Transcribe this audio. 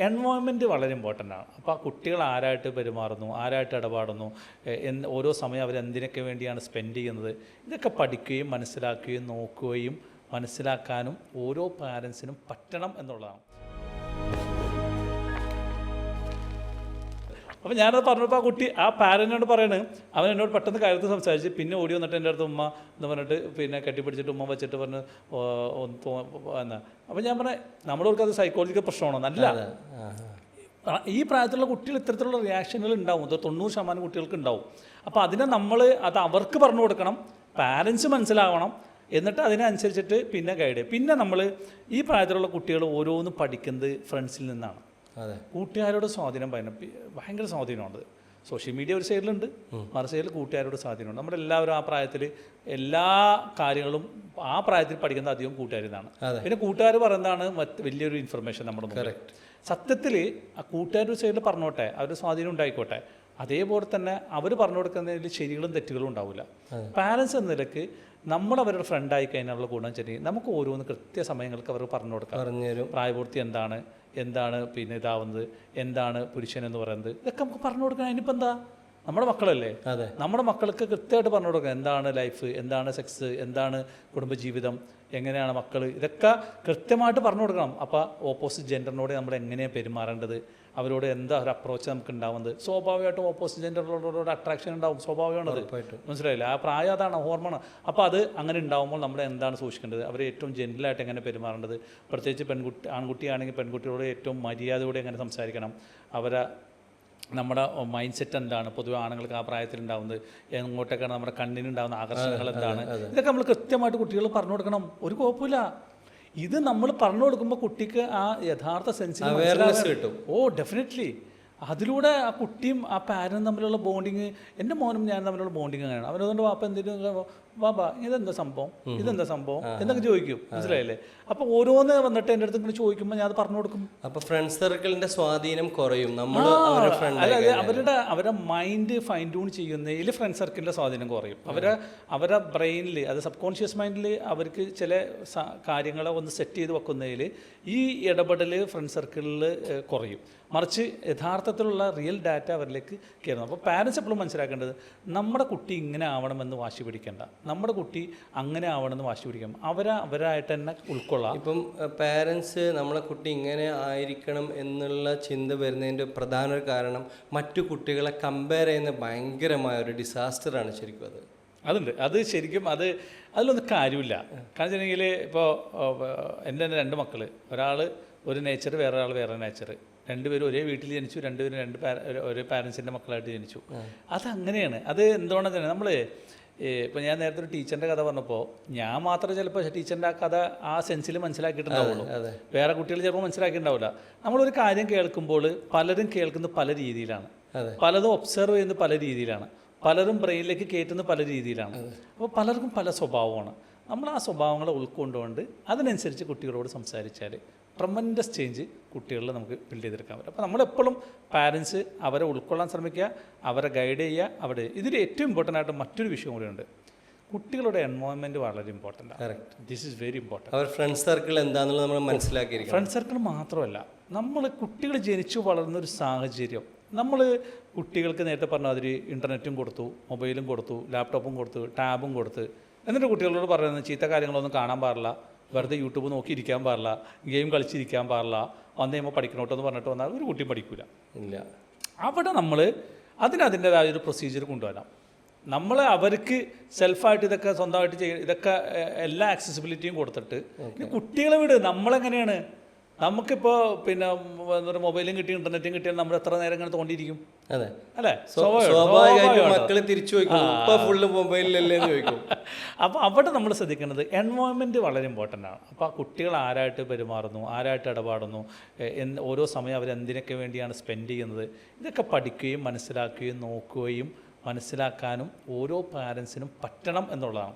Environment വളരെ important ആണ്. അപ്പോൾ ആ കുട്ടികൾ ആരായിട്ട് പെരുമാറുന്നു, ആരായിട്ട് ഇടപാടുന്നു, ഓരോ സമയം അവരെന്തിനൊക്കെ വേണ്ടിയാണ് സ്പെൻഡ് ചെയ്യുന്നത്, ഇതൊക്കെ പഠിക്കുകയും മനസ്സിലാക്കുകയും നോക്കുകയും മനസ്സിലാക്കാനും ഓരോ പാരൻസിനും പറ്റണം എന്നുള്ളതാണ്. അപ്പോൾ ഞാനത് പറഞ്ഞപ്പോൾ ആ കുട്ടി ആ പാരൻറ്റിനോട് പറയണത്, അവൻ എന്നോട് പെട്ടെന്ന് കാര്യത്തിൽ സംസാരിച്ച് പിന്നെ ഓടി വന്നിട്ട് എൻ്റെ അടുത്ത് ഉമ്മ എന്ന് പറഞ്ഞിട്ട് പിന്നെ കെട്ടിപ്പിടിച്ചിട്ട് ഉമ്മ വെച്ചിട്ട് പറഞ്ഞ് എന്നാ. അപ്പോൾ ഞാൻ പറഞ്ഞത് നമ്മുടെ അത് സൈക്കോളജിക്കൽ പ്രശ്നമാണോ? നല്ല ഈ പ്രായത്തിലുള്ള കുട്ടികൾ ഇത്തരത്തിലുള്ള റിയാക്ഷനുകൾ ഉണ്ടാവും. 90% കുട്ടികൾക്ക് ഉണ്ടാവും. അപ്പോൾ അതിനെ അത് അവർക്ക് പറഞ്ഞു കൊടുക്കണം, പാരൻസ് മനസ്സിലാവണം, എന്നിട്ട് അതിനനുസരിച്ചിട്ട് പിന്നെ ഗൈഡ് ചെയ്യും. പിന്നെ നമ്മൾ ഈ പ്രായത്തിലുള്ള കുട്ടികൾ ഓരോന്നും പഠിക്കുന്നത് ഫ്രണ്ട്സിൽ നിന്നാണ്. കൂട്ടുകാരുടെ സ്വാധീനം ഭയങ്കര സ്വാധീനമുണ്ട്. സോഷ്യൽ മീഡിയ ഒരു സൈഡിലുണ്ട്, മറു സൈഡിൽ കൂട്ടുകാരുടെ സ്വാധീനമുണ്ട്. നമ്മളെല്ലാവരും ആ പ്രായത്തിൽ എല്ലാ കാര്യങ്ങളും ആ പ്രായത്തിൽ പഠിക്കുന്നത് അധികം കൂട്ടുകാരിൽ നിന്നാണ്. പിന്നെ കൂട്ടുകാർ പറയുന്നതാണ് വലിയൊരു ഇൻഫർമേഷൻ നമ്മുടെ മുന്നിൽ. സത്യത്തിൽ ആ കൂട്ടുകാരുടെ സൈഡിൽ പറഞ്ഞോട്ടെ, അവരുടെ സ്വാധീനം ഉണ്ടായിക്കോട്ടെ, അതേപോലെ തന്നെ അവർ പറഞ്ഞു കൊടുക്കുന്നതിൽ ശരികളും തെറ്റുകളും ഉണ്ടാവില്ല. പാരൻസ് എന്ന നിലയ്ക്ക് നമ്മൾ അവരുടെ ഫ്രണ്ടായി കഴിഞ്ഞാലുള്ള ഗുണം വെച്ചാൽ നമുക്ക് ഓരോന്ന് കൃത്യസമയങ്ങൾക്ക് അവർ പറഞ്ഞു കൊടുക്കാം. പ്രായപൂർത്തി എന്താണ് പിന്നെ ഇതാവുന്നത്, എന്താണ് പുരുഷൻ എന്ന് പറയുന്നത്, ഇതൊക്കെ നമുക്ക് പറഞ്ഞു കൊടുക്കണം. അതിനിപ്പോൾ എന്താ, നമ്മുടെ മക്കളല്ലേ, നമ്മുടെ മക്കൾക്ക് കൃത്യമായിട്ട് പറഞ്ഞു കൊടുക്കണം. എന്താണ് ലൈഫ്, എന്താണ് സെക്സ്, എന്താണ് കുടുംബജീവിതം, എങ്ങനെയാണ് മക്കൾ, ഇതൊക്കെ കൃത്യമായിട്ട് പറഞ്ഞു കൊടുക്കണം. അപ്പോൾ ഓപ്പോസിറ്റ് ജെൻഡറിനോട് നമ്മൾ എങ്ങനെയാണ് പെരുമാറേണ്ടത്, അവരോട് എന്താ ഒരു അപ്രോച്ച് നമുക്ക് ഉണ്ടാവുന്നത്. സ്വാഭാവികമായിട്ടും ഓപ്പോസിറ്റ് ജെൻഡറിനോട് അട്രാക്ഷൻ ഉണ്ടാവും, സ്വാഭാവികമാണത്. മനസ്സിലായില്ല, ആ പ്രായം അതാണ്, ഹോർമോൺ. അപ്പോൾ അത് അങ്ങനെ ഉണ്ടാകുമ്പോൾ നമ്മൾ എന്താണ് സൂക്ഷിക്കേണ്ടത്, അവർ ഏറ്റവും ജെൻറലായിട്ട് എങ്ങനെ പെരുമാറേണ്ടത്, പ്രത്യേകിച്ച് ആൺകുട്ടിയാണെങ്കിൽ പെൺകുട്ടികളോട് ഏറ്റവും മര്യാദയോടെ എങ്ങനെ സംസാരിക്കണം, നമ്മുടെ മൈൻഡ് സെറ്റ് എന്താണ്, പൊതുവെ ആണുങ്ങൾക്ക് ആ പ്രായത്തിലുണ്ടാവുന്നത്, എങ്ങോട്ടൊക്കെയാണ് നമ്മുടെ കണ്ണിനുണ്ടാകുന്ന ആകർഷണങ്ങൾ എന്താണ്, ഇതൊക്കെ നമ്മൾ കൃത്യമായിട്ട് കുട്ടികൾ പറഞ്ഞു കൊടുക്കണം. ഒരു കുഴപ്പമില്ല. ഇത് നമ്മൾ പറഞ്ഞു കൊടുക്കുമ്പോൾ കുട്ടിക്ക് ആ യഥാർത്ഥ സെൻസിന് കിട്ടും. ഡെഫിനറ്റ്ലി. അതിലൂടെ ആ കുട്ടിയും ആ പാരനും തമ്മിലുള്ള ബോണ്ടിങ്, എൻ്റെ മോനും ഞാൻ തമ്മിലുള്ള ബോണ്ടിങ് അങ്ങനെയാണ്. അവനതുകൊണ്ട് വാപ്പ എന്തെങ്കിലും വാപ്പാ ഇതെന്താ സംഭവം എന്നൊക്കെ ചോദിക്കും. മനസ്സിലായില്ലേ? അപ്പോൾ ഓരോന്ന് വന്നിട്ട് എൻ്റെ അടുത്ത് ഇങ്ങനെ ചോദിക്കുമ്പോൾ ഞാൻ അത് പറഞ്ഞു കൊടുക്കും. അപ്പോൾ ഫ്രണ്ട് സർക്കിളിൻ്റെ സ്വാധീനം കുറയും. അവരുടെ മൈൻഡ് ഫൈൻ ട്യൂൺ ചെയ്യുന്നതിൽ ഫ്രണ്ട് സർക്കിളിൻ്റെ സ്വാധീനം കുറയും. അവരുടെ ബ്രെയിനിൽ, അത് സബ് കോൺഷ്യസ് മൈൻഡിൽ അവർക്ക് ചില കാര്യങ്ങളെ ഒന്ന് സെറ്റ് ചെയ്ത് വെക്കുന്നതിൽ ഈ ഇടപെടൽ ഫ്രണ്ട് സർക്കിളിൽ കുറയും. മറിച്ച് യഥാർത്ഥത്തിലുള്ള റിയൽ ഡാറ്റ അവരിലേക്ക് കയറുന്നു. അപ്പോൾ പാരൻസ് എപ്പോഴും മനസ്സിലാക്കേണ്ടത്, നമ്മുടെ കുട്ടി ഇങ്ങനെ ആവണമെന്ന് വാശി പിടിക്കേണ്ട, നമ്മുടെ കുട്ടി അങ്ങനെ ആവണമെന്ന് വാശി പിടിക്കണം. അവരായിട്ട് തന്നെ ഉൾക്കൊള്ളാം. ഇപ്പം പാരൻസ് നമ്മളെ കുട്ടി ഇങ്ങനെ ആയിരിക്കണം എന്നുള്ള ചിന്ത വരുന്നതിൻ്റെ പ്രധാന ഒരു കാരണം മറ്റു കുട്ടികളെ കമ്പയർ ചെയ്യുന്ന ഭയങ്കരമായ ഒരു ഡിസാസ്റ്ററാണ് ശരിക്കും. അതുണ്ട്. അത് ശരിക്കും അതിലൊന്നും കാര്യമില്ല. കാരണം വെച്ചിട്ടുണ്ടെങ്കിൽ ഇപ്പോൾ എൻ്റെ 2 മക്കൾ, ഒരാൾ ഒരു നേച്ചർ, വേറെ ഒരാൾ വേറെ നേച്ചർ, രണ്ടുപേരും ഒരേ വീട്ടിൽ ജനിച്ചു, രണ്ടുപേരും ഒരേ പാരൻസിൻ്റെ മക്കളായിട്ട് ജനിച്ചു. അതങ്ങനെയാണ്. അത് എന്തുകൊണ്ടാണ് തന്നെ നമ്മൾ ഇപ്പോൾ ഞാൻ നേരത്തെ ഒരു ടീച്ചറിൻ്റെ കഥ പറഞ്ഞപ്പോൾ ഞാൻ മാത്രമേ ചിലപ്പോൾ ടീച്ചറിൻ്റെ ആ കഥ ആ സെൻസിൽ മനസ്സിലാക്കിയിട്ടുണ്ടാവുള്ളൂ, വേറെ കുട്ടികൾ ചിലപ്പോൾ മനസ്സിലാക്കിയിട്ടുണ്ടാവില്ല. നമ്മളൊരു കാര്യം കേൾക്കുമ്പോൾ പലരും കേൾക്കുന്നത് പല രീതിയിലാണ്, പലതും ഒബ്സർവ് ചെയ്യുന്നത് പല രീതിയിലാണ്, പലരും ബ്രെയിനിലേക്ക് കയറ്റുന്നത് പല രീതിയിലാണ്. അപ്പോൾ പലർക്കും പല സ്വഭാവമാണ്. നമ്മൾ ആ സ്വഭാവങ്ങളെ ഉൾക്കൊണ്ടുകൊണ്ട് അതിനനുസരിച്ച് കുട്ടികളോട് സംസാരിച്ചാൽ ട്രമൻഡസ് ചേഞ്ച് കുട്ടികളിൽ നമുക്ക് ബിൽഡ് ചെയ്തെടുക്കാൻ പറ്റും. അപ്പോൾ നമ്മളെപ്പോഴും പാരൻസ് അവരെ ഉൾക്കൊള്ളാൻ ശ്രമിക്കുക, അവരെ ഗൈഡ് ചെയ്യുക. ഇതിൽ ഏറ്റവും ഇമ്പോർട്ടൻ്റ് ആയിട്ട് മറ്റൊരു വിഷയം കൂടിയുണ്ട്. കുട്ടികളുടെ എൻവയോൺമെൻറ്റ് വളരെ ഇമ്പോർട്ടൻ്റ് ആണ്. This is very important. അവർ ഫ്രണ്ട് സർക്കിൾ എന്താണെന്നുള്ളത് നമ്മൾ മനസ്സിലാക്കിയിരിക്കും. ഫ്രണ്ട് സർക്കിൾ മാത്രമല്ല, നമ്മൾ കുട്ടികൾ ജനിച്ചു വളർന്നൊരു സാഹചര്യം, നമ്മൾ കുട്ടികൾക്ക് നേരത്തെ പറഞ്ഞ അതിൽ ഇൻ്റർനെറ്റും കൊടുത്തു, മൊബൈലും കൊടുത്തു, ലാപ്ടോപ്പും കൊടുത്തു, ടാബും കൊടുത്ത്, എന്നിട്ട് കുട്ടികളോട് പറയുന്നത് ചീത്ത കാര്യങ്ങളൊന്നും കാണാൻ പാടില്ല, വെറുതെ യൂട്യൂബ് നോക്കിയിരിക്കാൻ പാടില്ല, ഗെയിം കളിച്ചിരിക്കാൻ പാടില്ല, വന്നു കഴിയുമ്പോൾ പഠിക്കണോട്ടോ എന്ന് പറഞ്ഞിട്ട് വന്നാൽ ഒരു കുട്ടിയും പഠിക്കില്ല. ഇല്ല. അവിടെ നമ്മൾ അതിൻ്റേതായൊരു പ്രൊസീജിയർ കൊണ്ടുവരാം. നമ്മൾ അവർക്ക് സെൽഫായിട്ട് ഇതൊക്കെ സ്വന്തമായിട്ട് ഇതൊക്കെ എല്ലാ ആക്സസിബിലിറ്റിയും കൊടുത്തിട്ട് കുട്ടികളെ വിട്. നമ്മളെങ്ങനെയാണ്, നമുക്കിപ്പോൾ പിന്നെ മൊബൈലും കിട്ടി ഇൻ്റർനെറ്റും കിട്ടിയാൽ നമ്മൾ എത്ര നേരം ഇങ്ങനെ തോണ്ടിയിരിക്കും? അല്ലേ? സ്വാഭാവികമായിട്ടും മക്കളെ തിരിച്ചു ചോദിക്കും, മൊബൈലിലല്ലേ ചോദിക്കും. അപ്പോൾ അവിടെ നമ്മൾ ശ്രദ്ധിക്കേണ്ടത് എൻവയോൺമെൻറ്റ് വളരെ ഇമ്പോർട്ടൻ്റ് ആണ്. അപ്പോൾ ആ കുട്ടികൾ ആരായിട്ട് പെരുമാറുന്നു, ആരായിട്ട് ഇടപാടുന്നു, ഓരോ സമയം അവരെന്തിനൊക്കെ വേണ്ടിയാണ് സ്പെൻഡ് ചെയ്യുന്നത്, ഇതൊക്കെ പഠിക്കുകയും മനസ്സിലാക്കുകയും നോക്കുകയും മനസ്സിലാക്കാനും ഓരോ പാരൻസിനും പറ്റണം എന്നുള്ളതാണ്.